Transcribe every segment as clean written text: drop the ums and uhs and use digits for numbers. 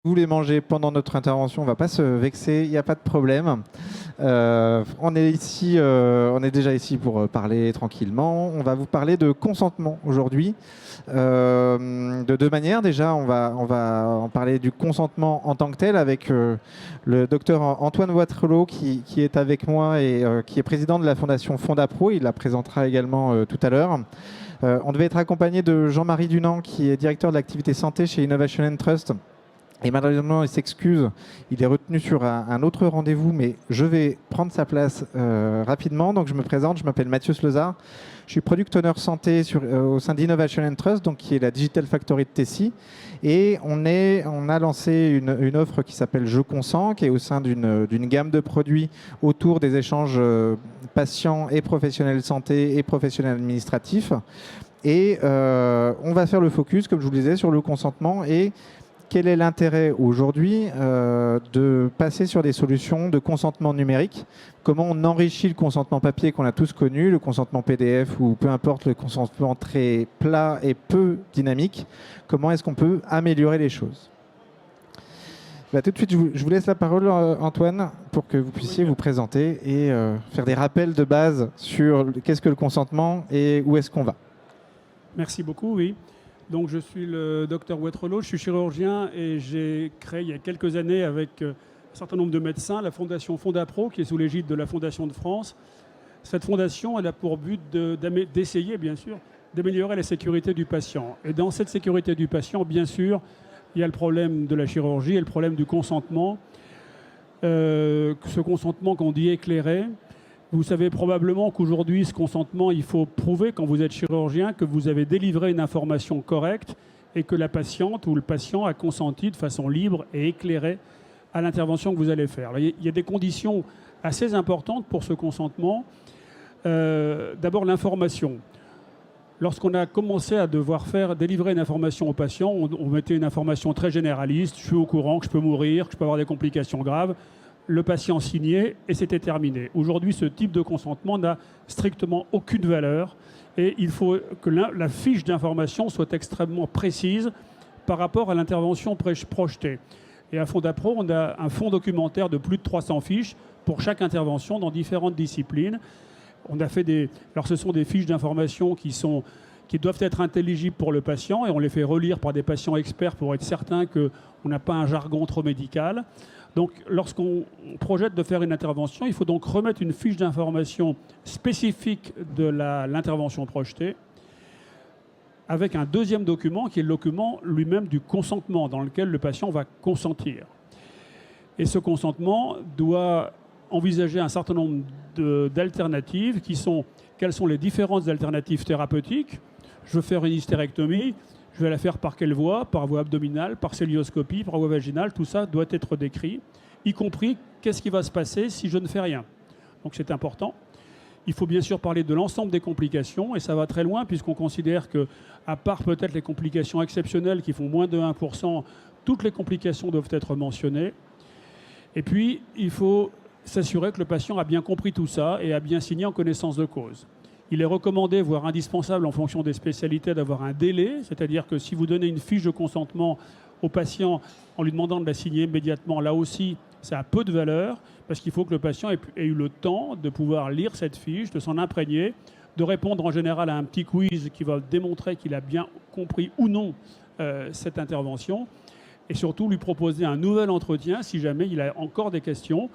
Vous voulez manger pendant notre intervention, on ne va pas se vexer, il n'y a pas de problème. On est ici, on est déjà ici pour parler tranquillement. On va vous parler de consentement aujourd'hui. De deux manières. Déjà, on va en parler du consentement en tant que tel avec le docteur Antoine Watrelot qui est avec moi et qui est président de la fondation Fondapro. Il la présentera également tout à l'heure. On devait être accompagné de Jean-Marie Dunant qui est directeur de l'activité santé chez Innovation and Trust. Et malheureusement, il s'excuse, il est retenu sur un autre rendez-vous, mais je vais prendre sa place rapidement. Donc je me présente, je m'appelle Mathieu Slezard, je suis Product Owner Santé au sein d'Innovation and Trust, donc qui est la Digital Factory de Tessie. Et on a lancé une offre qui s'appelle Je Consens, qui est au sein d'une gamme de produits autour des échanges patients et professionnels de santé et professionnels administratifs. Et on va faire le focus, comme je vous le disais, sur le consentement et quel est l'intérêt aujourd'hui de passer sur des solutions de consentement numérique? Comment on enrichit le consentement papier qu'on a tous connu, le consentement PDF ou peu importe, le consentement très plat et peu dynamique? Comment est-ce qu'on peut améliorer les choses? Tout de suite, je vous laisse la parole, Antoine, pour que vous puissiez vous présenter et faire des rappels de base sur qu'est-ce que le consentement et où est-ce qu'on va. Merci beaucoup, oui. Donc, je suis le docteur Watrelot, je suis chirurgien et j'ai créé il y a quelques années avec un certain nombre de médecins la fondation Fondapro qui est sous l'égide de la Fondation de France. Cette fondation, elle a pour but d'essayer, bien sûr, d'améliorer la sécurité du patient. Et dans cette sécurité du patient, bien sûr, il y a le problème de la chirurgie et le problème du consentement. Ce consentement qu'on dit éclairé. Vous savez probablement qu'aujourd'hui, ce consentement, il faut prouver, quand vous êtes chirurgien, que vous avez délivré une information correcte et que la patiente ou le patient a consenti de façon libre et éclairée à l'intervention que vous allez faire. Alors, il y a des conditions assez importantes pour ce consentement. D'abord, l'information. Lorsqu'on a commencé à devoir délivrer une information au patient, on mettait une information très généraliste. Je suis au courant que je peux mourir, que je peux avoir des complications graves. Le patient signait et c'était terminé. Aujourd'hui, ce type de consentement n'a strictement aucune valeur et il faut que la fiche d'information soit extrêmement précise par rapport à l'intervention projetée. Et à Fondapro, on a un fonds documentaire de plus de 300 fiches pour chaque intervention dans différentes disciplines. On a fait alors ce sont des fiches d'information qui doivent être intelligibles pour le patient et on les fait relire par des patients experts pour être certain qu'on n'a pas un jargon trop médical. Donc, lorsqu'on projette de faire une intervention, il faut donc remettre une fiche d'information spécifique de l'intervention projetée avec un deuxième document qui est le document lui-même du consentement dans lequel le patient va consentir. Et ce consentement doit envisager un certain nombre d'alternatives qui sont quelles sont les différentes alternatives thérapeutiques. Je veux faire une hystérectomie. Je vais la faire par quelle voie? Par voie abdominale, par cœlioscopie, par voie vaginale. Tout ça doit être décrit, y compris qu'est-ce qui va se passer si je ne fais rien. Donc c'est important. Il faut bien sûr parler de l'ensemble des complications, et ça va très loin, puisqu'on considère que, à part peut-être les complications exceptionnelles qui font moins de 1%, toutes les complications doivent être mentionnées. Et puis, il faut s'assurer que le patient a bien compris tout ça et a bien signé en connaissance de cause. Il est recommandé, voire indispensable en fonction des spécialités, d'avoir un délai, c'est-à-dire que si vous donnez une fiche de consentement au patient en lui demandant de la signer immédiatement, là aussi, ça a peu de valeur, parce qu'il faut que le patient ait eu le temps de pouvoir lire cette fiche, de s'en imprégner, de répondre en général à un petit quiz qui va démontrer qu'il a bien compris ou non cette intervention, et surtout lui proposer un nouvel entretien si jamais il a encore des questions.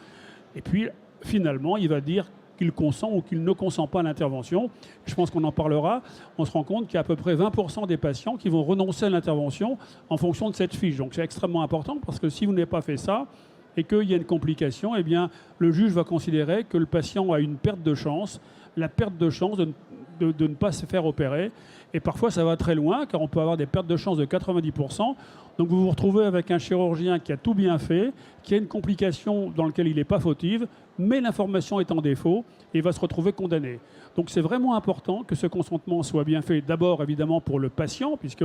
Et puis, finalement, il va dire qu'il consent ou qu'il ne consent pas à l'intervention. Je pense qu'on en parlera. On se rend compte qu'il y a à peu près 20% des patients qui vont renoncer à l'intervention en fonction de cette fiche. Donc c'est extrêmement important parce que si vous n'avez pas fait ça et qu'il y a une complication, eh bien, le juge va considérer que le patient a une perte de chance, la perte de chance de ne pas se faire opérer. Et parfois, ça va très loin, car on peut avoir des pertes de chance de 90%. Donc vous vous retrouvez avec un chirurgien qui a tout bien fait, qui a une complication dans laquelle il n'est pas fautive, mais l'information est en défaut, et il va se retrouver condamné. Donc c'est vraiment important que ce consentement soit bien fait, d'abord évidemment pour le patient, puisque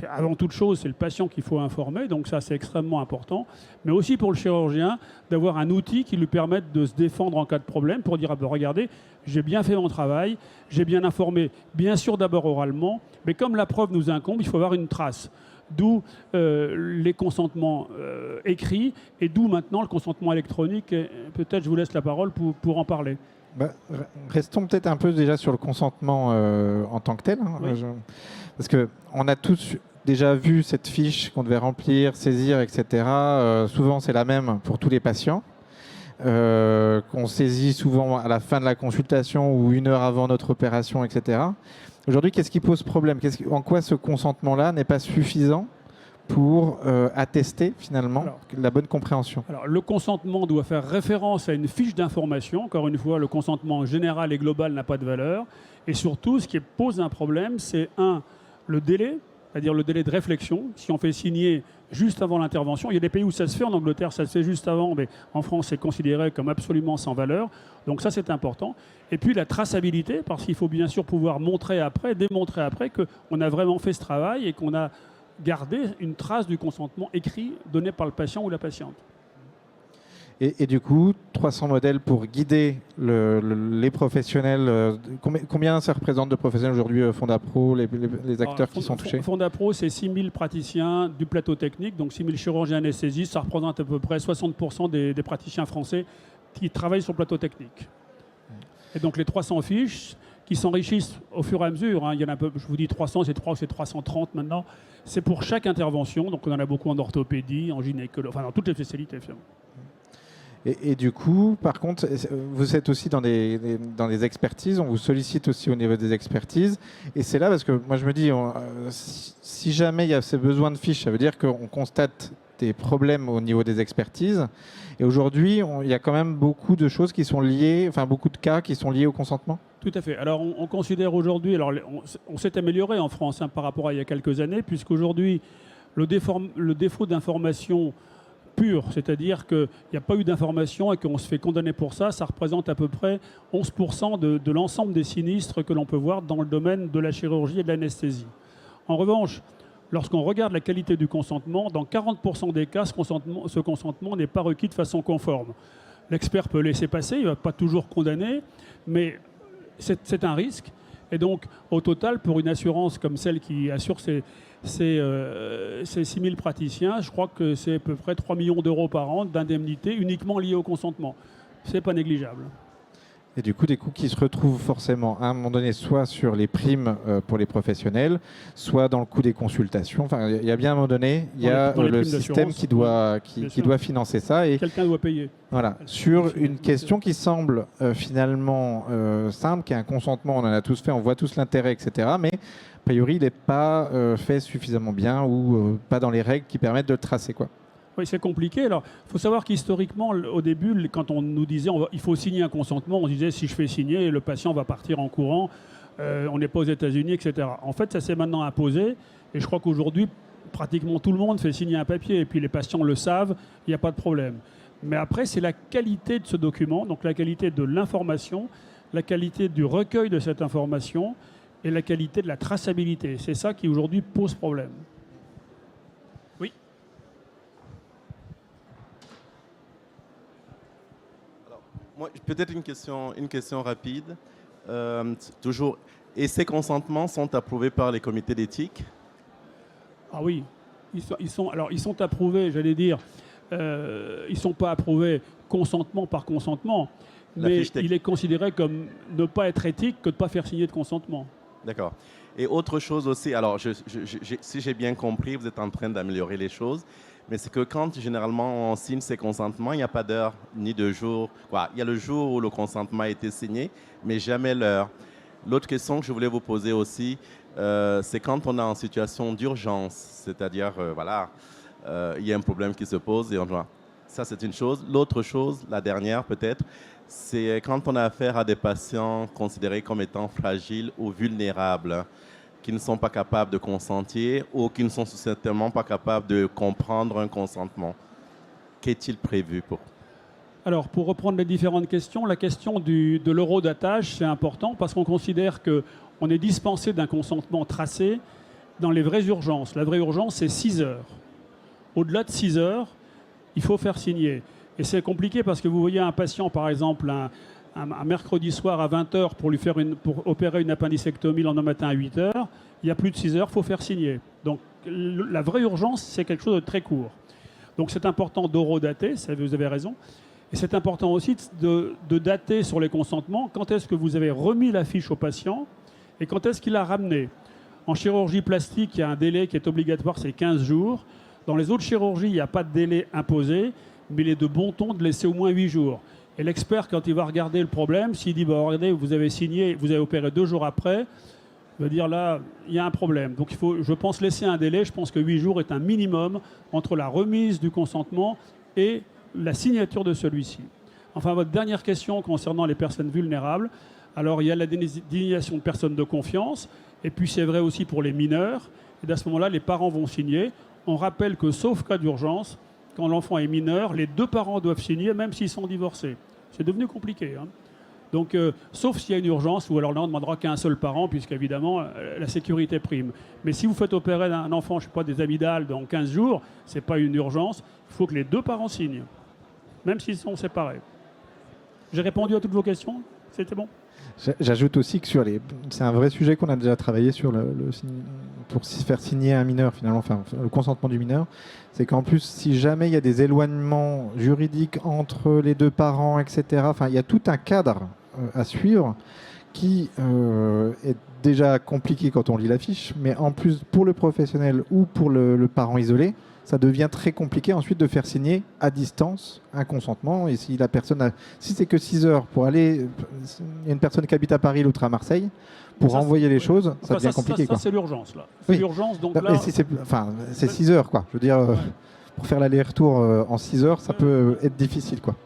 avant toute chose, c'est le patient qu'il faut informer, donc ça c'est extrêmement important, mais aussi pour le chirurgien d'avoir un outil qui lui permette de se défendre en cas de problème, pour dire, ah ben, regardez, j'ai bien fait mon travail, j'ai bien informé, bien sûr d'abord oralement, mais comme la preuve nous incombe, il faut avoir une trace. d'où les consentements écrits, et d'où maintenant le consentement électronique. Et peut-être je vous laisse la parole pour en parler. Bah, restons peut-être un peu déjà sur le consentement en tant que tel. Hein. Oui. Parce qu'on a tous déjà vu cette fiche qu'on devait remplir, saisir, etc. Souvent, c'est la même pour tous les patients. Qu'on saisit souvent à la fin de la consultation ou 1 heure avant notre opération, etc. Aujourd'hui, qu'est-ce qui pose problème? En quoi ce consentement-là n'est pas suffisant pour attester finalement la bonne compréhension? Alors, le consentement doit faire référence à une fiche d'information. Encore une fois, le consentement général et global n'a pas de valeur. Et surtout, ce qui pose un problème, c'est le délai, c'est-à-dire le délai de réflexion. Si on fait signer juste avant l'intervention, il y a des pays où ça se fait, en Angleterre ça se fait juste avant, mais en France c'est considéré comme absolument sans valeur. Donc ça c'est important. Et puis la traçabilité, parce qu'il faut bien sûr pouvoir démontrer après qu'on a vraiment fait ce travail et qu'on a gardé une trace du consentement écrit donné par le patient ou la patiente. Et du coup, 300 modèles pour guider les professionnels. Combien ça représente de professionnels aujourd'hui, Fondapro, les acteurs qui sont touchés? Fondapro, c'est 6 000 praticiens du plateau technique, donc 6 000 chirurgiens anesthésistes. Ça représente à peu près 60% des praticiens français qui travaillent sur le plateau technique. Et donc les 300 fiches qui s'enrichissent au fur et à mesure. Hein, il y en a un peu, je vous dis 300, c'est 330 maintenant. C'est pour chaque intervention. Donc on en a beaucoup en orthopédie, en gynécologie, enfin dans toutes les spécialités finalement. Et du coup, par contre, vous êtes aussi dans des expertises, on vous sollicite aussi au niveau des expertises. Et c'est là parce que moi je me dis, si jamais il y a ces besoins de fiches, ça veut dire qu'on constate des problèmes au niveau des expertises. Et aujourd'hui, il y a quand même beaucoup de choses qui sont liées, enfin beaucoup de cas qui sont liés au consentement. Tout à fait. Alors on considère aujourd'hui, alors on s'est amélioré en France par rapport à il y a quelques années, puisqu'aujourd'hui, le défaut d'information pure, c'est-à-dire qu'il n'y a pas eu d'information et qu'on se fait condamner pour ça, ça représente à peu près 11% de l'ensemble des sinistres que l'on peut voir dans le domaine de la chirurgie et de l'anesthésie. En revanche, lorsqu'on regarde la qualité du consentement, dans 40% des cas, ce consentement n'est pas requis de façon conforme. L'expert peut laisser passer, il ne va pas toujours condamner, mais c'est un risque. Et donc, au total, pour une assurance comme celle qui assure ces 6 000 praticiens, je crois que c'est à peu près 3 millions d'euros par an d'indemnités uniquement liées au consentement. Ce n'est pas négligeable. Et du coup, des coûts qui se retrouvent forcément à un moment donné, soit sur les primes pour les professionnels, soit dans le coût des consultations. Enfin, il y a bien un moment donné, il y a le système qui doit financer ça. Et quelqu'un doit payer. Voilà, sur une question qui semble finalement simple, qui est un consentement, on en a tous fait, on voit tous l'intérêt, etc. Mais a priori, il n'est pas fait suffisamment bien ou pas dans les règles qui permettent de le tracer, quoi. Oui, c'est compliqué. Alors, il faut savoir qu'historiquement, au début, quand on nous disait il faut signer un consentement, on disait si je fais signer, le patient va partir en courant, on n'est pas aux États-Unis, etc. En fait, ça s'est maintenant imposé, et je crois qu'aujourd'hui, pratiquement tout le monde fait signer un papier, et puis les patients le savent, il n'y a pas de problème. Mais après, c'est la qualité de ce document, donc la qualité de l'information, la qualité du recueil de cette information, et la qualité de la traçabilité. C'est ça qui aujourd'hui pose problème. Moi, peut-être une question rapide. Toujours, et ces consentements sont approuvés par les comités d'éthique? Ah oui, ils sont approuvés, j'allais dire. Ils ne sont pas approuvés consentement par consentement, mais il est considéré comme ne pas être éthique que de ne pas faire signer de consentement. D'accord. Et autre chose aussi, alors si j'ai bien compris, vous êtes en train d'améliorer les choses, mais c'est que quand généralement on signe ces consentements, il n'y a pas d'heure ni de jour. Il y a le jour où le consentement a été signé, mais jamais l'heure. L'autre question que je voulais vous poser aussi, c'est quand on est en situation d'urgence, c'est-à-dire, il y a un problème qui se pose et on doit... Ça, c'est une chose. L'autre chose, la dernière peut-être, c'est quand on a affaire à des patients considérés comme étant fragiles ou vulnérables, qui ne sont pas capables de consentir ou qui ne sont certainement pas capables de comprendre un consentement. Qu'est-il prévu pour? Alors, pour reprendre les différentes questions, la question de l'eurodatage, c'est important parce qu'on considère qu'on est dispensé d'un consentement tracé dans les vraies urgences. La vraie urgence, c'est 6 heures. Au-delà de 6 heures, il faut faire signer. Et c'est compliqué parce que vous voyez un patient, par exemple, un mercredi soir à 20h pour opérer une appendicectomie le lendemain matin à 8h, il y a plus de 6 heures, il faut faire signer. Donc la vraie urgence, c'est quelque chose de très court. Donc c'est important d'horodater, vous avez raison. Et c'est important aussi de dater sur les consentements quand est-ce que vous avez remis la fiche au patient et quand est-ce qu'il l'a ramené. En chirurgie plastique, il y a un délai qui est obligatoire, c'est 15 jours. Dans les autres chirurgies, il n'y a pas de délai imposé, mais il est de bon ton de laisser au moins 8 jours. Et l'expert, quand il va regarder le problème, s'il dit bah, « regardez, vous avez signé, vous avez opéré 2 jours après », il va dire là, il y a un problème. Donc il faut, je pense, laisser un délai. Je pense que 8 jours est un minimum entre la remise du consentement et la signature de celui-ci. Enfin, votre dernière question concernant les personnes vulnérables. Alors, il y a la désignation de personnes de confiance, et puis c'est vrai aussi pour les mineurs. Et à ce moment-là, les parents vont signer. On rappelle que, sauf cas d'urgence, quand l'enfant est mineur, les 2 parents doivent signer, même s'ils sont divorcés. C'est devenu compliqué, hein. Donc, sauf s'il y a une urgence, ou alors là, on ne demandera qu'à un seul parent, puisqu'évidemment, la sécurité prime. Mais si vous faites opérer un enfant, je ne sais pas, des amygdales dans 15 jours, ce n'est pas une urgence. Il faut que les 2 parents signent, même s'ils sont séparés. J'ai répondu à toutes vos questions? C'était bon? J'ajoute aussi que c'est un vrai sujet qu'on a déjà travaillé sur pour faire signer un mineur, finalement, enfin, le consentement du mineur. C'est qu'en plus, si jamais il y a des éloignements juridiques entre les 2 parents, etc., enfin, il y a tout un cadre à suivre qui est déjà compliqué quand on lit la fiche, mais en plus, pour le professionnel ou pour le parent isolé, ça devient très compliqué ensuite de faire signer à distance un consentement. Et si la personne si c'est que 6 heures pour aller, il y a une personne qui habite à Paris, l'autre à Marseille, pour ça, envoyer les choses, ça enfin, devient compliqué. Ça c'est l'urgence, là. C'est oui. l'urgence, donc là... là... c'est 6 heures, quoi. Je veux dire, pour faire l'aller-retour en 6 heures, ça peut être difficile, quoi.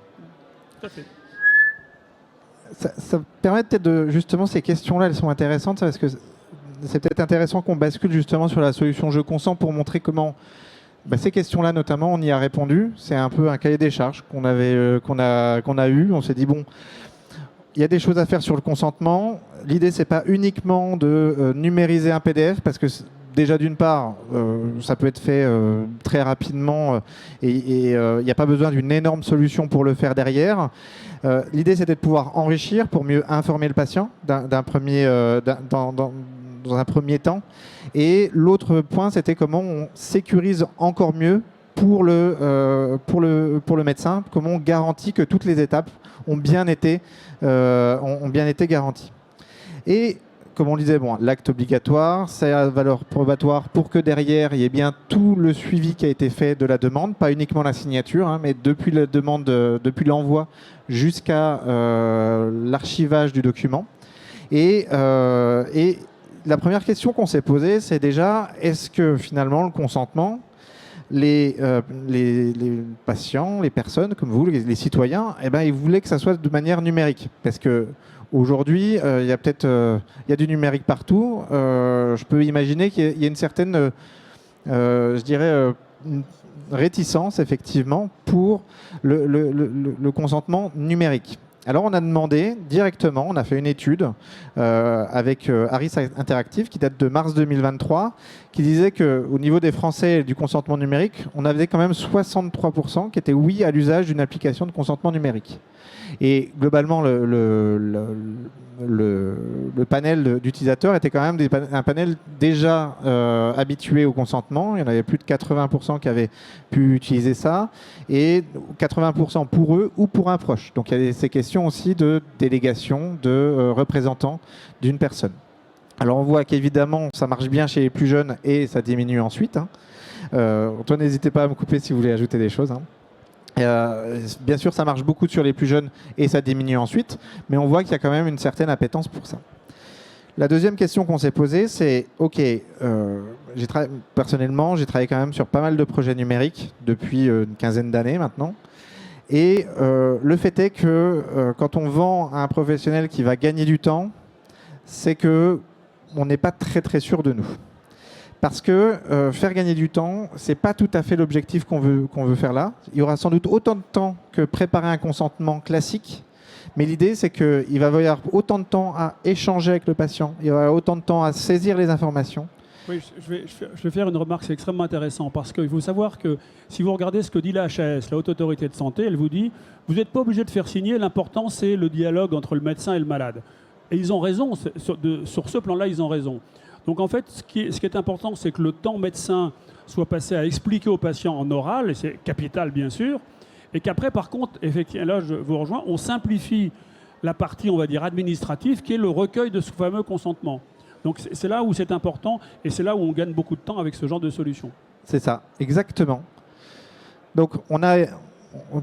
Tout à fait. Ça permet peut-être de... Justement, ces questions-là, elles sont intéressantes, parce que c'est peut-être intéressant qu'on bascule justement sur la solution Je consens pour montrer comment... ces questions-là, notamment, on y a répondu. C'est un peu un cahier des charges qu'on a eu. On s'est dit, bon, il y a des choses à faire sur le consentement. L'idée, c'est pas uniquement de numériser un PDF, parce que déjà, d'une part, ça peut être fait très rapidement et il n'y a pas besoin d'une énorme solution pour le faire derrière. L'idée, c'était de pouvoir enrichir pour mieux informer le patient dans un premier temps. Et l'autre point, c'était comment on sécurise encore mieux pour le médecin, comment on garantit que toutes les étapes ont bien été garanties. Et comme on le disait, bon, l'acte obligatoire, c'est à valeur probatoire pour que derrière, il y ait bien tout le suivi qui a été fait de la demande, pas uniquement la signature, hein, mais depuis la demande, depuis l'envoi jusqu'à l'archivage du document. Et la première question qu'on s'est posée, c'est déjà, est-ce que finalement le consentement, les patients, les personnes comme vous, les citoyens, ils voulaient que ça soit de manière numérique? Parce que aujourd'hui, il y a du numérique partout. Je peux imaginer qu'il y a une certaine, je dirais, une réticence effectivement pour le consentement numérique. Alors on a demandé directement, on a fait une étude avec Harris Interactive qui date de mars 2023, qui disait qu'au niveau des Français et du consentement numérique, on avait quand même 63% qui étaient oui à l'usage d'une application de consentement numérique. Et globalement, le panel d'utilisateurs était quand même un panel déjà habitué au consentement. Il y en avait plus de 80% qui avaient pu utiliser ça, et 80% pour eux ou pour un proche. Donc il y a ces questions aussi de délégation de représentants d'une personne. Alors on voit qu'évidemment, ça marche bien chez les plus jeunes et ça diminue ensuite, hein. Antoine, n'hésitez pas à me couper si vous voulez ajouter des choses, hein. Bien sûr, ça marche beaucoup sur les plus jeunes et ça diminue ensuite, mais on voit qu'il y a quand même une certaine appétence pour ça. La deuxième question qu'on s'est posée, c'est ok, personnellement, j'ai travaillé quand même sur pas mal de projets numériques depuis une quinzaine d'années maintenant. Et le fait est que quand on vend à un professionnel qui va gagner du temps, c'est qu'on n'est pas très très sûr de nous. Parce que faire gagner du temps, ce n'est pas tout à fait l'objectif qu'on veut faire là. Il y aura sans doute autant de temps que préparer un consentement classique. Mais l'idée, c'est qu'il va y avoir autant de temps à échanger avec le patient. Il y aura autant de temps à saisir les informations. Oui, je vais faire une remarque, c'est extrêmement intéressant. Parce qu'il faut savoir que si vous regardez ce que dit la HAS, la Haute Autorité de Santé, elle vous dit « Vous n'êtes pas obligé de faire signer, l'important c'est le dialogue entre le médecin et le malade ». Et ils ont raison, sur ce plan-là, ils ont raison. Donc en fait, ce qui est important, c'est que le temps médecin soit passé à expliquer au patient en oral, et c'est capital bien sûr, et qu'après, par contre, effectivement, là je vous rejoins, on simplifie la partie, on va dire, administrative, qui est le recueil de ce fameux consentement. Donc c'est là où c'est important, et c'est là où on gagne beaucoup de temps avec ce genre de solution. C'est ça, exactement. Donc on a,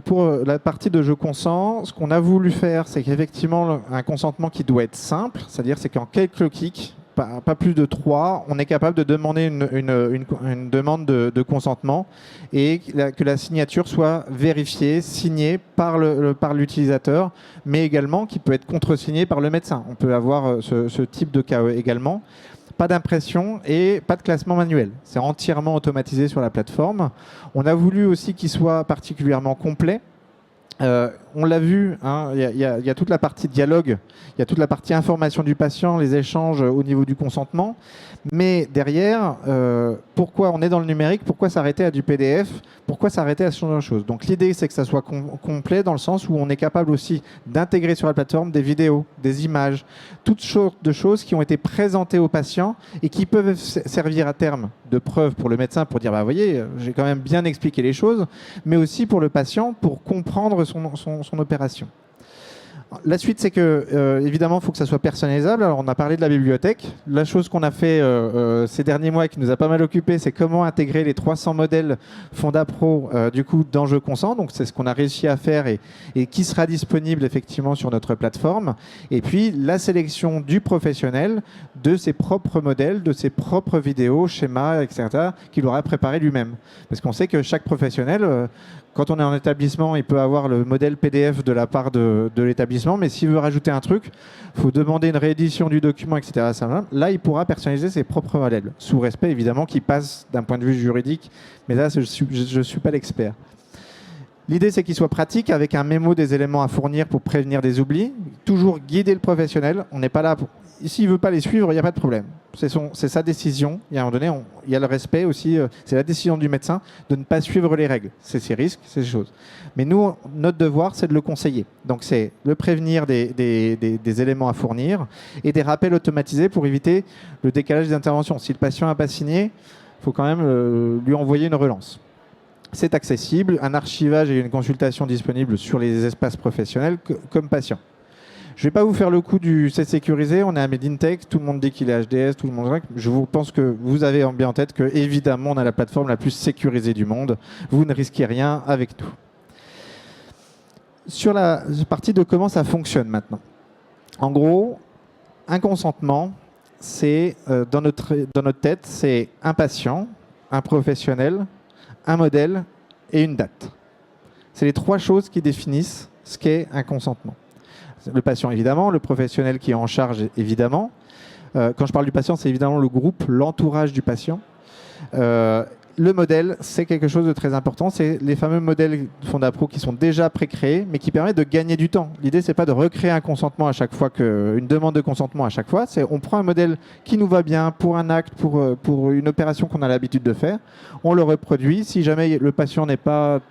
pour la partie de je consens, ce qu'on a voulu faire, c'est qu'effectivement, un consentement qui doit être simple, c'est-à-dire c'est qu'en quelques clics, pas plus de 3, on est capable de demander une demande de consentement et que la signature soit vérifiée, signée par l'utilisateur, mais également qui peut être contresignée par le médecin. On peut avoir ce type de cas également. Pas d'impression et pas de classement manuel. C'est entièrement automatisé sur la plateforme. On a voulu aussi qu'il soit particulièrement complet. On l'a vu, hein, y a toute la partie dialogue, il y a toute la partie information du patient, les échanges au niveau du consentement. Mais derrière, pourquoi on est dans le numérique, pourquoi s'arrêter à du PDF, pourquoi s'arrêter à ce genre de choses. Donc l'idée, c'est que ça soit complet dans le sens où on est capable aussi d'intégrer sur la plateforme des vidéos, des images, toutes sortes de choses qui ont été présentées aux patients et qui peuvent servir à terme de preuve pour le médecin pour dire, bah, vous voyez, j'ai quand même bien expliqué les choses, mais aussi pour le patient pour comprendre son opération. La suite, c'est que, évidemment, il faut que ça soit personnalisable. Alors, on a parlé de la bibliothèque. La chose qu'on a fait ces derniers mois et qui nous a pas mal occupé, c'est comment intégrer les 300 modèles FondaPro du coup, dans Je Consens. Donc, c'est ce qu'on a réussi à faire et qui sera disponible effectivement sur notre plateforme. Et puis, la sélection du professionnel de ses propres modèles, de ses propres vidéos, schémas, etc., qu'il aura préparé lui-même. Parce qu'on sait que chaque professionnel... Quand on est en établissement, il peut avoir le modèle PDF de la part de l'établissement, mais s'il veut rajouter un truc, il faut demander une réédition du document, etc. Là, il pourra personnaliser ses propres modèles, sous respect évidemment qui passe d'un point de vue juridique, mais là, je ne suis pas l'expert. L'idée, c'est qu'il soit pratique, avec un mémo des éléments à fournir pour prévenir des oublis. Toujours guider le professionnel. On n'est pas là pour... S'il ne veut pas les suivre, il n'y a pas de problème. C'est sa décision. Il y a un moment donné, il y a le respect aussi. C'est la décision du médecin de ne pas suivre les règles. C'est ses risques, c'est ses choses. Mais nous, notre devoir, c'est de le conseiller. Donc, c'est le prévenir des éléments à fournir et des rappels automatisés pour éviter le décalage des interventions. Si le patient n'a pas signé, il faut quand même lui envoyer une relance. C'est accessible, un archivage et une consultation disponible sur les espaces professionnels comme patient. Je ne vais pas vous faire le coup du c'est sécurisé, on est à Medintech, tout le monde dit qu'il est HDS, tout le monde. Je pense que vous avez bien en tête que évidemment on a la plateforme la plus sécurisée du monde. Vous ne risquez rien avec nous. Sur la partie de comment ça fonctionne maintenant. En gros, un consentement, c'est dans notre tête, c'est un patient, un professionnel, un modèle et une date. C'est les 3 choses qui définissent ce qu'est un consentement. Le patient, évidemment, le professionnel qui est en charge, évidemment. Quand je parle du patient, c'est évidemment le groupe, l'entourage du patient. Le modèle, c'est quelque chose de très important. C'est les fameux modèles FondaPro qui sont déjà pré-créés, mais qui permettent de gagner du temps. L'idée, c'est pas de recréer un consentement à chaque fois, une demande de consentement à chaque fois. On prend un modèle qui nous va bien pour un acte, pour une opération qu'on a l'habitude de faire. On le reproduit. Si jamais le patient n'est pas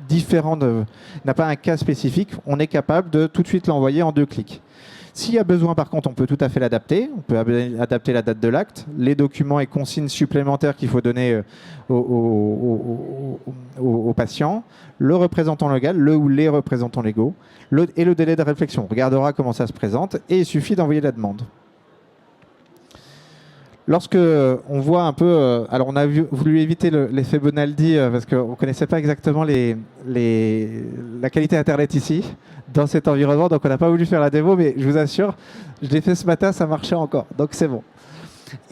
différent, n'a pas un cas spécifique, on est capable de tout de suite l'envoyer en 2 clics. S'il y a besoin, par contre, on peut tout à fait l'adapter. On peut adapter la date de l'acte, les documents et consignes supplémentaires qu'il faut donner au patient, le représentant légal, le ou les représentants légaux, et le délai de réflexion. On regardera comment ça se présente et il suffit d'envoyer la demande. Lorsque on voit un peu... alors, on a voulu éviter l'effet Bonaldi parce qu'on ne connaissait pas exactement la qualité Internet ici, dans cet environnement. Donc, on n'a pas voulu faire la démo, mais je vous assure, je l'ai fait ce matin, ça marchait encore. Donc, c'est bon.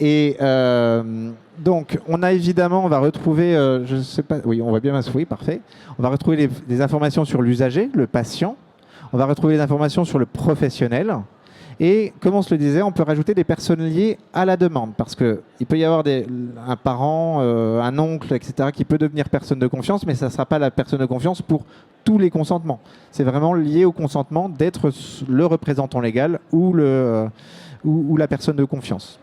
Et donc, on a évidemment, on va retrouver... je sais pas, oui, on voit bien ma souris, parfait. On va retrouver des informations sur l'usager, le patient. On va retrouver des informations sur le professionnel. Et comme on se le disait, on peut rajouter des personnes liées à la demande parce qu'il peut y avoir un parent, un oncle, etc. qui peut devenir personne de confiance, mais ça ne sera pas la personne de confiance pour tous les consentements. C'est vraiment lié au consentement d'être le représentant légal ou la personne de confiance.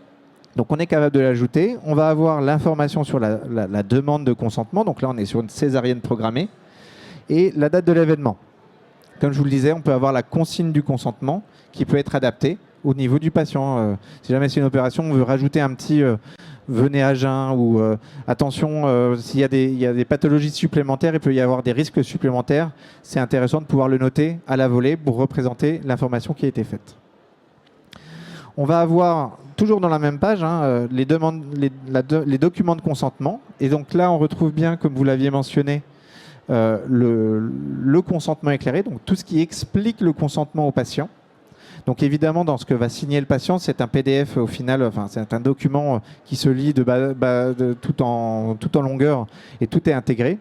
Donc on est capable de l'ajouter. On va avoir l'information sur la demande de consentement. Donc là, on est sur une césarienne programmée. Et la date de l'événement. Comme je vous le disais, on peut avoir la consigne du consentement qui peut être adaptée au niveau du patient. Si jamais c'est une opération, on veut rajouter un petit venez à jeun ou attention, s'il y a des pathologies supplémentaires, il peut y avoir des risques supplémentaires. C'est intéressant de pouvoir le noter à la volée pour représenter l'information qui a été faite. On va avoir, toujours dans la même page, les documents de consentement. Et donc là, on retrouve bien, comme vous l'aviez mentionné, le consentement éclairé, donc tout ce qui explique le consentement au patient. Donc évidemment, dans ce que va signer le patient, c'est un PDF au final, enfin c'est un document qui se lit tout en longueur et tout est intégré.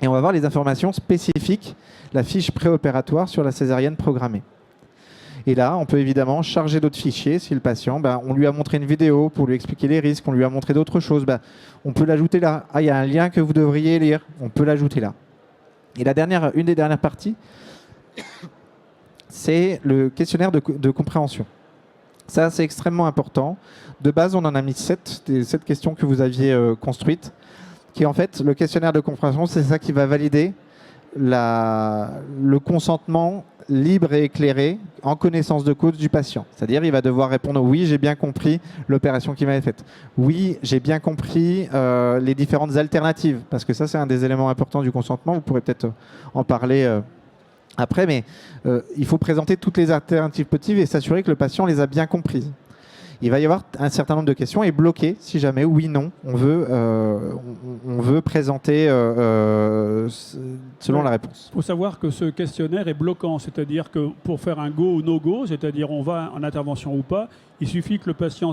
Et on va voir les informations spécifiques, la fiche préopératoire sur la césarienne programmée. Et là, on peut évidemment charger d'autres fichiers si le patient, on lui a montré une vidéo pour lui expliquer les risques, on lui a montré d'autres choses, on peut l'ajouter là. Ah, il y a un lien que vous devriez lire, on peut l'ajouter là. Et une des dernières parties, c'est le questionnaire de compréhension. Ça, c'est extrêmement important. De base, on en a mis 7 questions que vous aviez construites, qui en fait, le questionnaire de compréhension, c'est ça qui va valider le consentement libre et éclairé en connaissance de cause du patient. C'est-à-dire, il va devoir répondre « Oui, j'ai bien compris l'opération qui m'a été faite. Oui, j'ai bien compris les différentes alternatives. » Parce que ça, c'est un des éléments importants du consentement. Vous pourrez peut-être en parler après, mais il faut présenter toutes les alternatives possibles et s'assurer que le patient les a bien comprises. Il va y avoir un certain nombre de questions et bloquer si jamais, oui, non, on veut présenter selon la réponse. Il faut savoir que ce questionnaire est bloquant, c'est-à-dire que pour faire un go ou no-go, c'est-à-dire on va en intervention ou pas, il suffit que le patient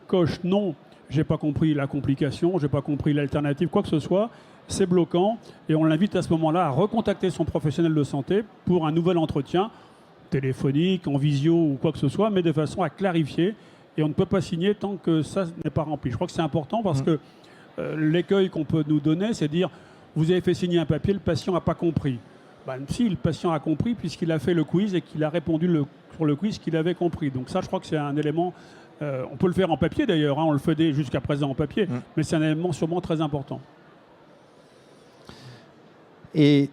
coche non, j'ai pas compris la complication, j'ai pas compris l'alternative, quoi que ce soit, c'est bloquant et on l'invite à ce moment-là à recontacter son professionnel de santé pour un nouvel entretien téléphonique, en visio ou quoi que ce soit, mais de façon à clarifier. Et on ne peut pas signer tant que ça n'est pas rempli. Je crois que c'est important parce que l'écueil qu'on peut nous donner, c'est de dire vous avez fait signer un papier, le patient n'a pas compris. Si, le patient a compris puisqu'il a fait le quiz et qu'il a répondu sur le quiz qu'il avait compris. Donc ça, je crois que c'est un élément, on peut le faire en papier d'ailleurs, on le fait jusqu'à présent en papier, mais c'est un élément sûrement très important. Et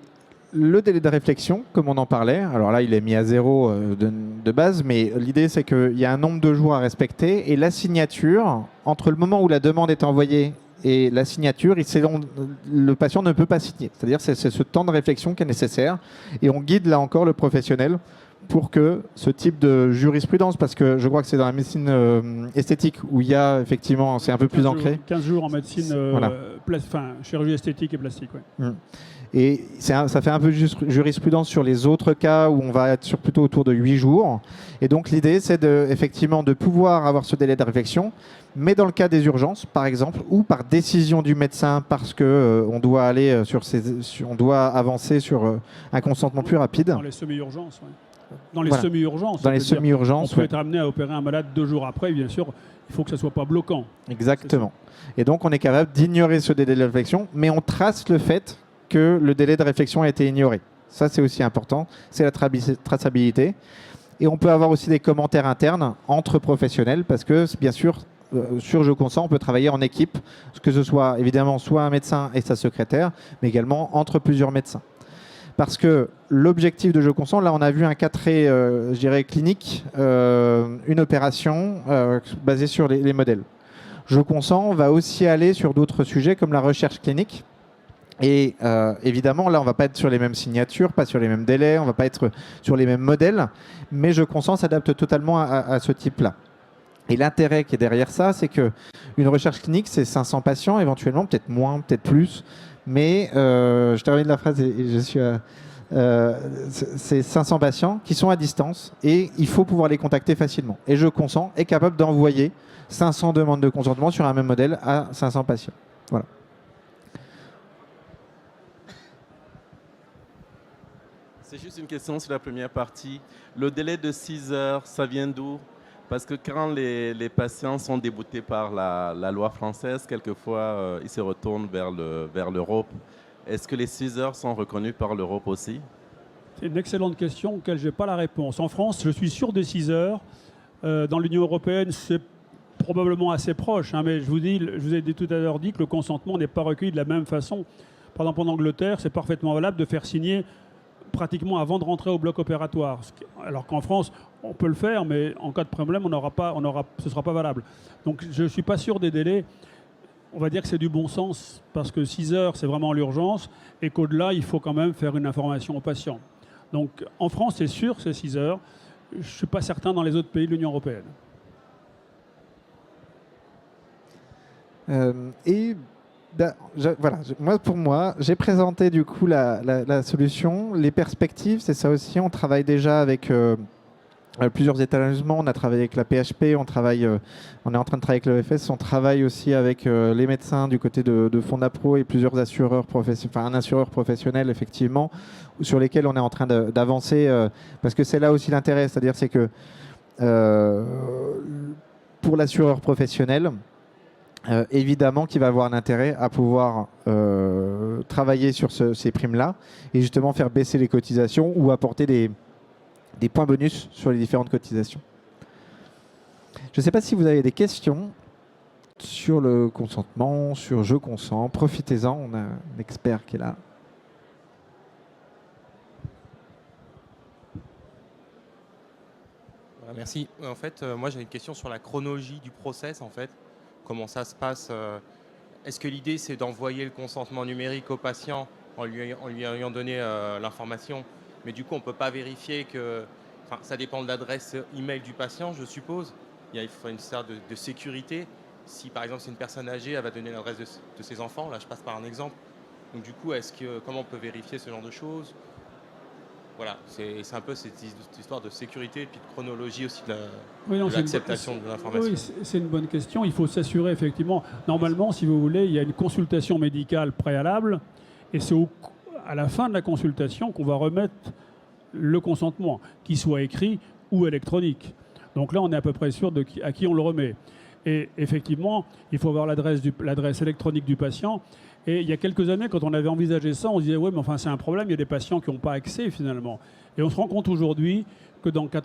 le délai de réflexion, comme on en parlait, alors là il est mis à 0 de base, mais l'idée c'est qu'il y a un nombre de jours à respecter et la signature, entre le moment où la demande est envoyée et la signature, le patient ne peut pas signer. C'est-à-dire c'est ce temps de réflexion qui est nécessaire et on guide là encore le professionnel pour que ce type de jurisprudence, parce que je crois que c'est dans la médecine esthétique où il y a effectivement, c'est un peu plus ancré. 15 jours en médecine, chirurgie esthétique et plastique. Ouais. Et ça fait un peu jurisprudence sur les autres cas où on va être plutôt autour de 8 jours. Et donc l'idée, c'est effectivement de pouvoir avoir ce délai de réflexion, mais dans le cas des urgences, par exemple, ou par décision du médecin, parce que on doit aller on doit avancer sur un consentement plus rapide. Dans les semi-urgences, oui. Dans les semi-urgences. Dans les semi-urgences, on peut être amené à opérer un malade 2 jours après, bien sûr. Il faut que ça ne soit pas bloquant. Exactement. Et donc, on est capable d'ignorer ce délai de réflexion, mais on trace le fait que le délai de réflexion a été ignoré. Ça, c'est aussi important. C'est la traçabilité. Et on peut avoir aussi des commentaires internes entre professionnels, parce que, bien sûr, sur Je Consens, on peut travailler en équipe, que ce soit évidemment soit un médecin et sa secrétaire, mais également entre plusieurs médecins. Parce que l'objectif de Je Consens, là on a vu un cas très, je dirais, clinique, une opération basée sur les modèles. Je Consens va aussi aller sur d'autres sujets comme la recherche clinique. Et évidemment, là on ne va pas être sur les mêmes signatures, pas sur les mêmes délais, on ne va pas être sur les mêmes modèles, mais Je Consens s'adapte totalement à ce type-là. Et l'intérêt qui est derrière ça, c'est qu'une recherche clinique, c'est 500 patients, éventuellement, peut-être moins, peut-être plus. Mais je termine la phrase et je suis c'est 500 patients qui sont à distance et il faut pouvoir les contacter facilement. Et Je Consens est capable d'envoyer 500 demandes de consentement sur un même modèle à 500 patients. Voilà. C'est juste une question sur la première partie. Le délai de 6 heures, ça vient d'où? Parce que quand les patients sont déboutés par la loi française, quelquefois, ils se retournent vers l'Europe. Est-ce que les 6 heures sont reconnues par l'Europe aussi? C'est une excellente question auquel je n'ai pas la réponse. En France, je suis sûr des 6 heures. Dans l'Union européenne, c'est probablement assez proche. Mais je vous ai tout à l'heure dit que le consentement n'est pas recueilli de la même façon. Par exemple, en Angleterre, c'est parfaitement valable de faire signer pratiquement avant de rentrer au bloc opératoire. Alors qu'en France, on peut le faire, mais en cas de problème, ce ne sera pas valable. Donc je ne suis pas sûr des délais. On va dire que c'est du bon sens, parce que 6 heures, c'est vraiment l'urgence, et qu'au-delà, il faut quand même faire une information au patient. Donc en France, c'est sûr, c'est 6 heures. Je ne suis pas certain dans les autres pays de l'Union européenne. Pour moi, j'ai présenté du coup la solution. Les perspectives, c'est ça aussi. On travaille déjà avec plusieurs établissements. On a travaillé avec la PHP, on est en train de travailler avec l'EFS. On travaille aussi avec les médecins du côté de Fondapro et plusieurs assureurs un assureur professionnel effectivement, sur lesquels on est en train d'avancer parce que c'est là aussi l'intérêt. C'est-à-dire c'est que pour l'assureur professionnel, évidemment qu'il va avoir un intérêt à pouvoir travailler sur ces primes-là et justement faire baisser les cotisations ou apporter des points bonus sur les différentes cotisations. Je ne sais pas si vous avez des questions sur le consentement, sur Je consens. Profitez-en, on a un expert qui est là. Merci. En fait, moi j'ai une question sur la chronologie du process en fait. Comment ça se passe Est-ce que l'idée, c'est d'envoyer le consentement numérique au patient en lui ayant donné l'information, mais du coup, on ne peut pas vérifier que... Enfin, ça dépend de l'adresse email du patient, je suppose. Il faut une sorte de sécurité. Si, par exemple, c'est une personne âgée, elle va donner l'adresse de ses enfants. Là, je passe par un exemple. Donc, du coup, comment on peut vérifier ce genre de choses? Voilà, c'est un peu cette histoire de sécurité et puis de chronologie aussi de l'acceptation de l'information. Oui, c'est une bonne question. Il faut s'assurer effectivement. Normalement, si vous voulez, il y a une consultation médicale préalable et c'est à la fin de la consultation qu'on va remettre le consentement, qu'il soit écrit ou électronique. Donc là, on est à peu près sûr à qui on le remet. Et effectivement, il faut avoir l'adresse électronique du patient. Et il y a quelques années, quand on avait envisagé ça, on se disait « ouais, mais enfin, c'est un problème, il y a des patients qui n'ont pas accès finalement ». Et on se rend compte aujourd'hui que dans plus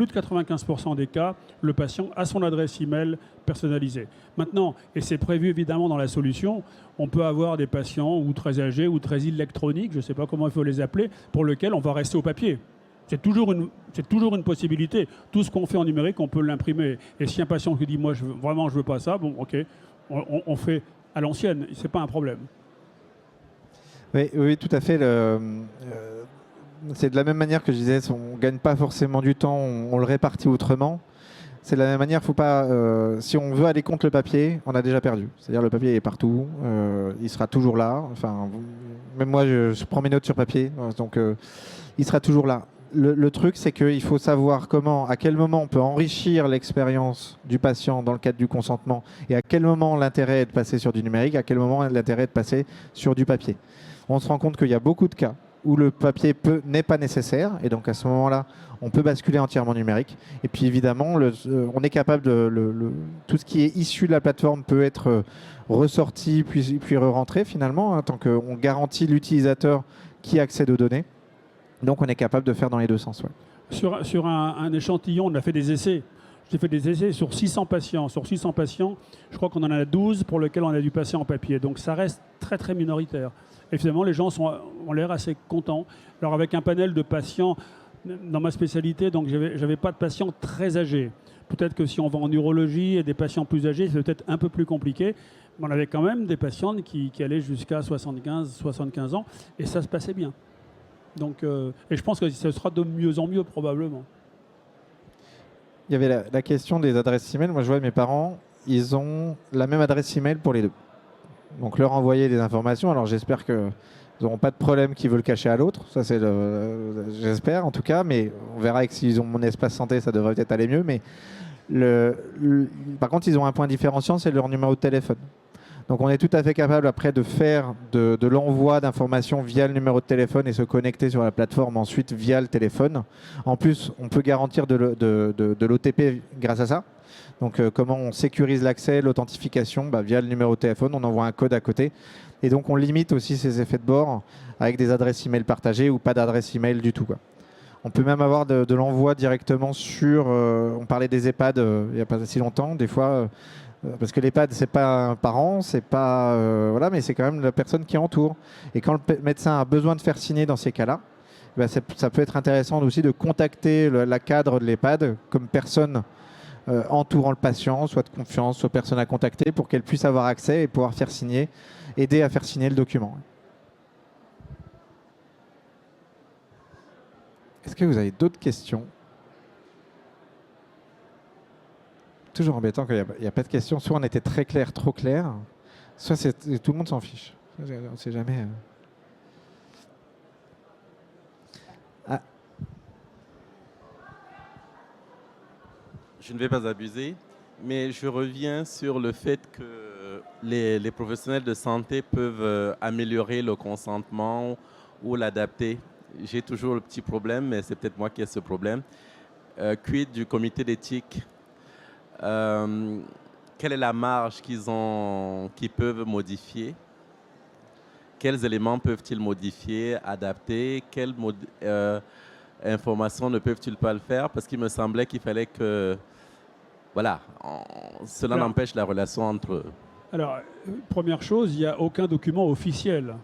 de 95% des cas, le patient a son adresse email personnalisée. Maintenant, et c'est prévu évidemment dans la solution, on peut avoir des patients ou très âgés ou très électroniques, je ne sais pas comment il faut les appeler, pour lesquels on va rester au papier. C'est toujours une possibilité. Tout ce qu'on fait en numérique, on peut l'imprimer. Et si un patient qui dit « moi, je veux pas ça », bon, ok, on fait à l'ancienne, ce n'est pas un problème. Oui, tout à fait. C'est de la même manière que je disais, on ne gagne pas forcément du temps, on le répartit autrement. C'est de la même manière, faut pas, si on veut aller contre le papier, on a déjà perdu. C'est-à-dire le papier est partout, il sera toujours là. Enfin, même moi, je prends mes notes sur papier, donc il sera toujours là. Le truc, c'est qu'il faut savoir à quel moment on peut enrichir l'expérience du patient dans le cadre du consentement et à quel moment l'intérêt est de passer sur du numérique, à quel moment l'intérêt est de passer sur du papier. On se rend compte qu'il y a beaucoup de cas où le papier n'est pas nécessaire et donc à ce moment-là, on peut basculer entièrement numérique. Et puis évidemment, on est capable tout ce qui est issu de la plateforme peut être ressorti puis re-rentré finalement, tant qu'on garantit l'utilisateur qui accède aux données. Donc on est capable de faire dans les deux sens. Ouais. Sur un échantillon, on a fait des essais. J'ai fait des essais sur 600 patients. Sur 600 patients, je crois qu'on en a 12 pour lesquels on a dû passer en papier. Donc ça reste très très minoritaire. Et finalement, les gens ont l'air assez contents. Alors avec un panel de patients, dans ma spécialité, donc j'avais pas de patients très âgés. Peut-être que si on va en urologie et des patients plus âgés, c'est peut-être un peu plus compliqué. Mais on avait quand même des patients qui allaient jusqu'à 75 ans et ça se passait bien. Donc, et je pense que ce sera de mieux en mieux probablement. Il y avait la question des adresses email. Moi, je vois mes parents, ils ont la même adresse email pour les deux. Donc, leur envoyer des informations. Alors, j'espère qu'ils n'auront pas de problème qui veulent le cacher à l'autre. Ça, c'est j'espère en tout cas. Mais on verra que s'ils ont mon espace santé, ça devrait peut-être aller mieux. Mais par contre, ils ont un point différenciant, c'est leur numéro de téléphone. Donc on est tout à fait capable après de faire de l'envoi d'informations via le numéro de téléphone et se connecter sur la plateforme ensuite via le téléphone. En plus, on peut garantir de l'OTP grâce à ça. Donc comment on sécurise l'accès, l'authentification via le numéro de téléphone, on envoie un code à côté. Et donc on limite aussi ces effets de bord avec des adresses email partagées ou pas d'adresse email du tout, quoi. On peut même avoir de l'envoi directement sur... on parlait des EHPAD il n'y a pas si longtemps, des fois... parce que l'EHPAD, c'est pas un parent, c'est pas voilà, mais c'est quand même la personne qui entoure. Et quand le médecin a besoin de faire signer dans ces cas-là, ça peut être intéressant aussi de contacter la cadre de l'EHPAD comme personne entourant le patient, soit de confiance, soit personne à contacter, pour qu'elle puisse avoir accès et pouvoir aider à faire signer le document. Est-ce que vous avez d'autres questions? Toujours embêtant qu'il n'y a pas de questions. Soit on était très clair, trop clair, soit tout le monde s'en fiche. On ne sait jamais. Ah. Je ne vais pas abuser, mais je reviens sur le fait que les professionnels de santé peuvent améliorer le consentement ou l'adapter. J'ai toujours le petit problème, mais c'est peut-être moi qui ai ce problème. Quid du comité d'éthique? Quelle est la marge qu'ils peuvent modifier? Quels éléments peuvent-ils modifier, adapter? Quelles informations ne peuvent-ils pas le faire? Parce qu'il me semblait qu'il fallait que... Voilà, cela n'empêche la relation entre eux. Alors, première chose, il n'y a aucun document officiel.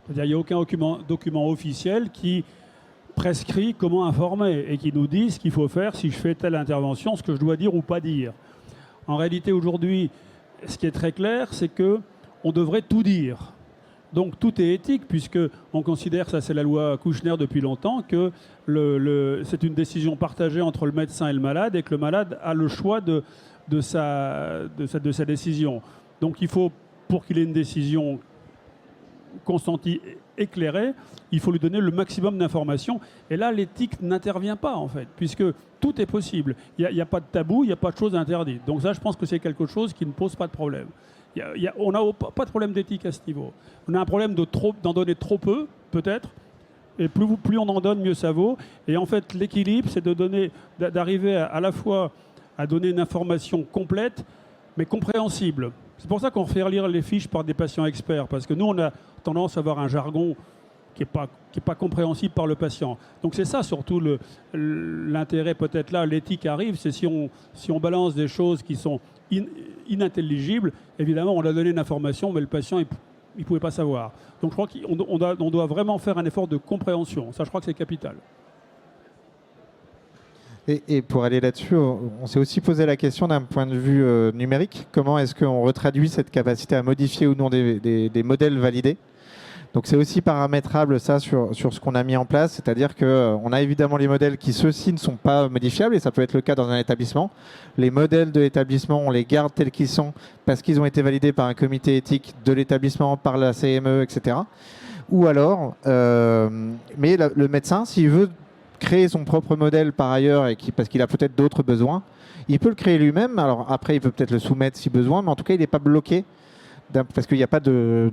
C'est-à-dire, il n'y a aucun document officiel qui prescrit comment informer et qui nous dit ce qu'il faut faire si je fais telle intervention, ce que je dois dire ou pas dire. En réalité, aujourd'hui, ce qui est très clair, c'est qu'on devrait tout dire. Donc tout est éthique, puisqu'on considère, ça c'est la loi Kouchner depuis longtemps, que c'est une décision partagée entre le médecin et le malade, et que le malade a le choix de sa décision. Donc il faut, pour qu'il ait une décision consentie, éclairée, il faut lui donner le maximum d'informations. Et là, l'éthique n'intervient pas, en fait, puisque tout est possible. Il n'y a pas de tabou, il n'y a pas de choses interdites. Donc ça, je pense que c'est quelque chose qui ne pose pas de problème. On n'a pas de problème d'éthique à ce niveau. On a un problème d'en donner trop peu, peut-être, et plus on en donne, mieux ça vaut. Et en fait, l'équilibre, c'est d'arriver à la fois à donner une information complète, mais compréhensible. C'est pour ça qu'on fait relire les fiches par des patients experts, parce que nous, on a tendance à avoir un jargon qui n'est pas compréhensible par le patient. Donc c'est ça surtout l'intérêt, peut-être là, l'éthique arrive, c'est si on balance des choses qui sont inintelligibles, évidemment, on a donné une information, mais le patient, il ne pouvait pas savoir. Donc je crois qu'on doit vraiment faire un effort de compréhension. Ça, je crois que c'est capital. Et pour aller là-dessus, on s'est aussi posé la question d'un point de vue numérique. Comment est-ce qu'on retraduit cette capacité à modifier ou non des modèles validés? Donc c'est aussi paramétrable ça sur ce qu'on a mis en place, c'est-à-dire qu'on a évidemment les modèles qui ceux-ci ne sont pas modifiables, et ça peut être le cas dans un établissement. Les modèles de l'établissement, on les garde tels qu'ils sont parce qu'ils ont été validés par un comité éthique de l'établissement, par la CME, etc. Ou alors, mais le médecin, s'il veut créer son propre modèle par ailleurs, parce qu'il a peut-être d'autres besoins, il peut le créer lui-même. Alors après, il peut peut-être le soumettre si besoin, mais en tout cas, il n'est pas bloqué parce qu'il n'y a pas de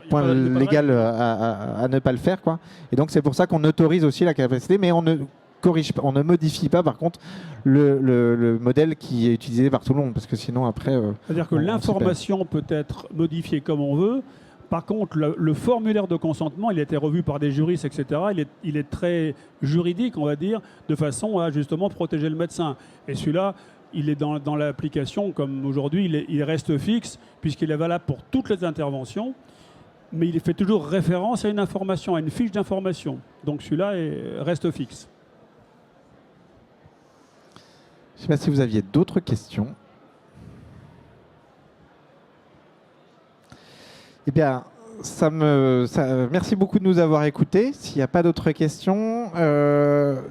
point légal à ne pas le faire, quoi. Et donc c'est pour ça qu'on autorise aussi la capacité, mais on ne modifie pas par contre le modèle qui est utilisé par tout le monde, parce que sinon après... C'est-à-dire que l'information peut être modifiée comme on veut. Par contre, le formulaire de consentement, il a été revu par des juristes, etc. Il est très juridique, on va dire, de façon à justement protéger le médecin. Et celui-là, il est dans l'application, comme aujourd'hui, il reste fixe, puisqu'il est valable pour toutes les interventions. Mais il fait toujours référence à une information, à une fiche d'information. Donc celui-là reste fixe. Je ne sais pas si vous aviez d'autres questions. Eh bien, merci beaucoup de nous avoir écoutés. S'il n'y a pas d'autres questions,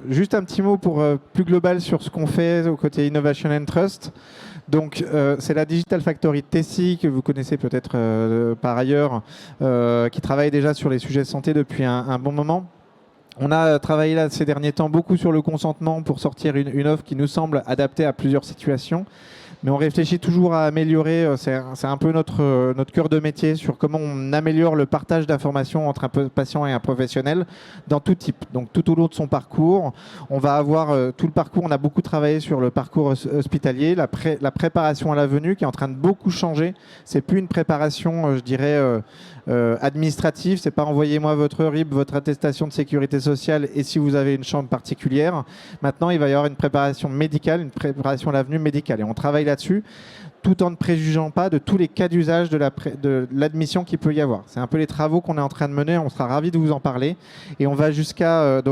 juste un petit mot plus global sur ce qu'on fait au côté Innovation and Trust. Donc, c'est la Digital Factory de Tessie, que vous connaissez peut-être par ailleurs, qui travaille déjà sur les sujets de santé depuis un bon moment. On a travaillé là ces derniers temps beaucoup sur le consentement pour sortir une offre qui nous semble adaptée à plusieurs situations. Mais on réfléchit toujours à améliorer, c'est un peu notre cœur de métier, sur comment on améliore le partage d'informations entre un patient et un professionnel dans tout type. Donc tout au long de son parcours, on va avoir tout le parcours. On a beaucoup travaillé sur le parcours hospitalier, la préparation à la venue qui est en train de beaucoup changer. C'est plus une préparation, je dirais, administrative. C'est pas envoyez-moi votre RIB, votre attestation de sécurité sociale et si vous avez une chambre particulière. Maintenant, il va y avoir une préparation médicale, une préparation à la venue médicale. Et on travaille là-dessus. tout en ne préjugeant pas de tous les cas d'usage de l'admission qu'il peut y avoir. C'est un peu les travaux qu'on est en train de mener, on sera ravis de vous en parler. Et on va jusqu'à,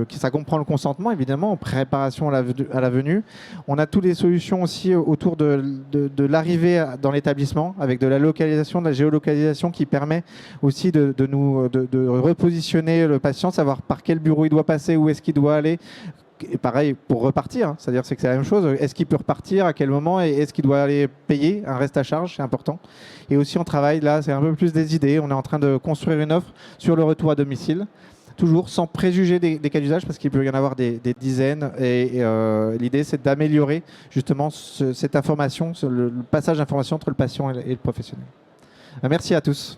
ça comprend le consentement, évidemment, en préparation à la venue. On a toutes les solutions aussi autour de l'arrivée dans l'établissement, avec de la localisation, de la géolocalisation qui permet aussi de repositionner le patient, savoir par quel bureau il doit passer, où est-ce qu'il doit aller. Et pareil pour repartir, hein. C'est-à-dire que c'est la même chose. Est-ce qu'il peut repartir, à quel moment, et est-ce qu'il doit aller payer un reste à charge, c'est important. Et aussi on travaille là, c'est un peu plus des idées. On est en train de construire une offre sur le retour à domicile, toujours sans préjuger des cas d'usage, parce qu'il peut y en avoir des dizaines. Et l'idée, c'est d'améliorer justement cette information, le passage d'information entre le patient et le professionnel. Merci à tous.